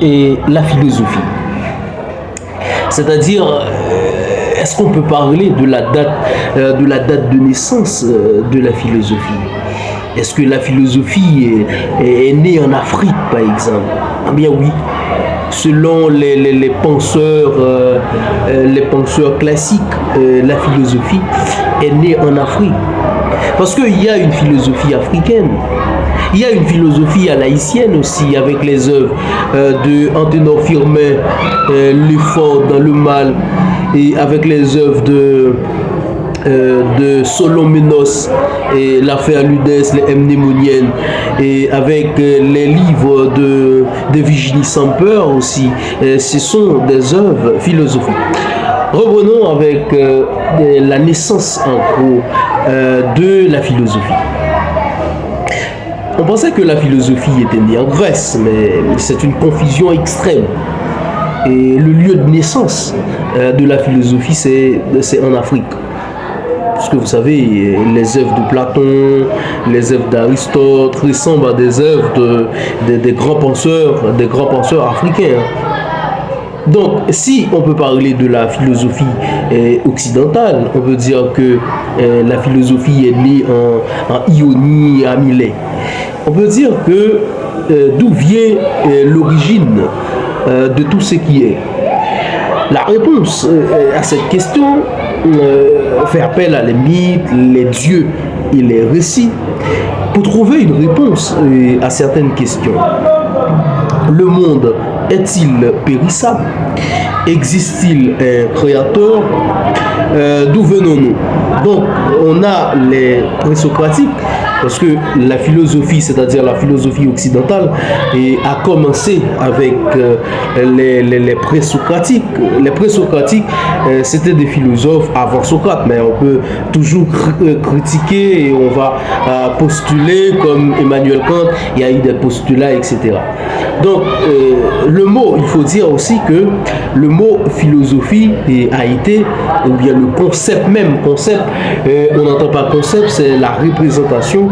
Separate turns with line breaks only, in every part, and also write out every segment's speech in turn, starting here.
et la philosophie. C'est-à-dire, est-ce qu'on peut parler de la date de naissance de la philosophie? Est-ce que la philosophie est née en Afrique, par exemple? Ah bien oui. Selon les penseurs classiques, la philosophie est née en Afrique. Parce qu'il y a une philosophie africaine. Il y a une philosophie haïtienne aussi, avec les œuvres de Anténor Firmin, L'effort dans le mal, et avec les œuvres de Solon Ménos et l'affaire Ludès, les Mnémoniennes, et avec les livres de Virginie Sampeur aussi. Ce sont des œuvres philosophiques. Revenons avec la naissance en gros de la philosophie. On pensait que la philosophie était née en Grèce, mais c'est une confusion extrême. Et le lieu de naissance de la philosophie, c'est en Afrique. Parce que vous savez, les œuvres de Platon, les œuvres d'Aristote ressemblent à des œuvres des grands penseurs africains. Donc, si on peut parler de la philosophie occidentale, on peut dire que la philosophie est née en Ionie et à Milet. On peut dire que d'où vient l'origine de tout ce qui est. La réponse à cette question fait appel à les mythes, les dieux et les récits pour trouver une réponse à certaines questions. Le monde est-il périssable? Existe-t-il un créateur? D'où venons-nous? Donc, on a les présocratiques, parce que la philosophie, c'est-à-dire la philosophie occidentale, a commencé avec les présocratiques. Les présocratiques, c'était des philosophes avant Socrate, mais on peut toujours critiquer et on va postuler, comme Emmanuel Kant, il y a eu des postulats, etc. Donc, le mot, il faut dire aussi que le mot philosophie a été, ou bien le concept même, on n'entend pas concept, c'est la représentation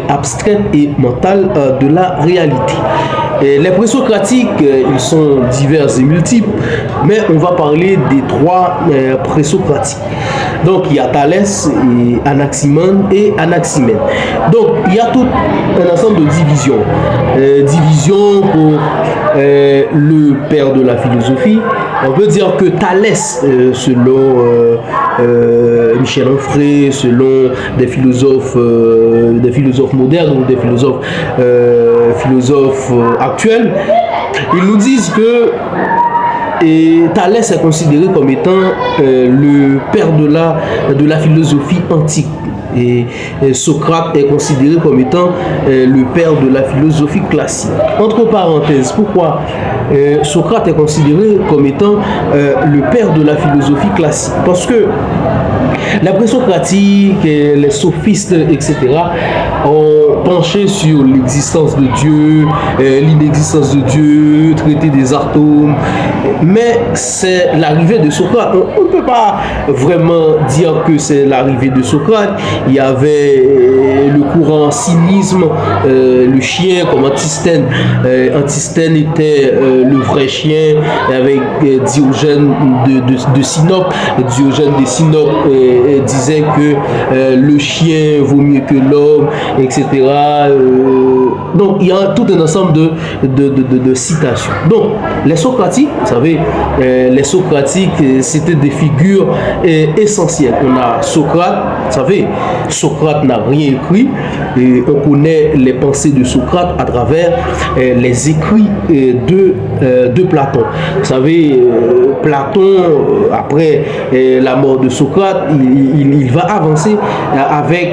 abstraite et mentale de la réalité. Et les présocratiques, ils sont divers et multiples, mais on va parler des trois présocratiques. Donc il y a Thalès, et Anaximandre et Anaximène. Donc il y a tout un ensemble de divisions. Division pour le père de la philosophie. On peut dire que Thalès, selon Michel Onfray, selon des philosophes modernes ou des philosophes actuels, ils nous disent que Thalès est considéré comme étant le père de la philosophie antique. Et Socrate est considéré comme étant le père de la philosophie classique. Entre parenthèses, pourquoi Socrate est considéré comme étant le père de la philosophie classique? Parce que la présocratique, les sophistes, etc., ont penché sur l'existence de Dieu, l'inexistence de Dieu, traité des atomes. Mais c'est l'arrivée de Socrate. On ne peut pas vraiment dire que c'est l'arrivée de Socrate. Il y avait le courant cynisme, le chien comme Antisthène. Antisthène était le vrai chien avec Diogène de Sinope. Diogène de Sinope disait que le chien vaut mieux que l'homme, etc. Donc il y a tout un ensemble de citations. Donc les socratiques, vous savez, les socratiques, c'était des figures essentielles. On a Socrate, vous savez, Socrate n'a rien écrit, et on connaît les pensées de Socrate à travers les écrits de Platon. Vous savez, Platon, après la mort de Socrate, il va avancer avec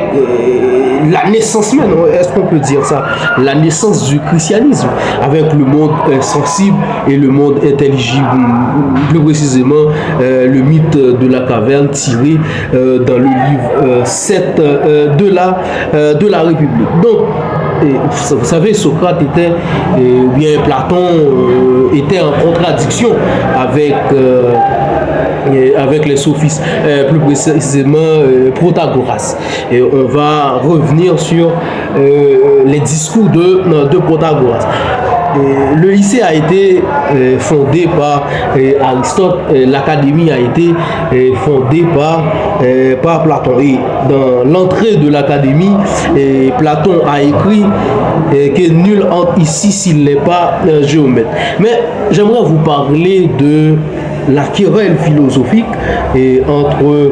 la naissance même, est-ce qu'on peut dire ça, la naissance du christianisme, avec le monde sensible et le monde intelligible, plus précisément le mythe de la caverne tiré dans le livre 7 de la République. Donc, vous savez, Socrate était, bien Platon était en contradiction avec les sophistes, plus précisément Protagoras. Et on va revenir sur les discours de Protagoras. Le lycée a été fondé par Aristote, l'académie a été fondée par Platon. Et dans l'entrée de l'académie, Platon a écrit que nul entre ici s'il n'est pas géomètre. Mais j'aimerais vous parler de la querelle philosophique entre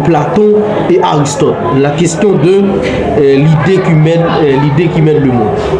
Platon et Aristote. La question de l'idée qui mène le monde.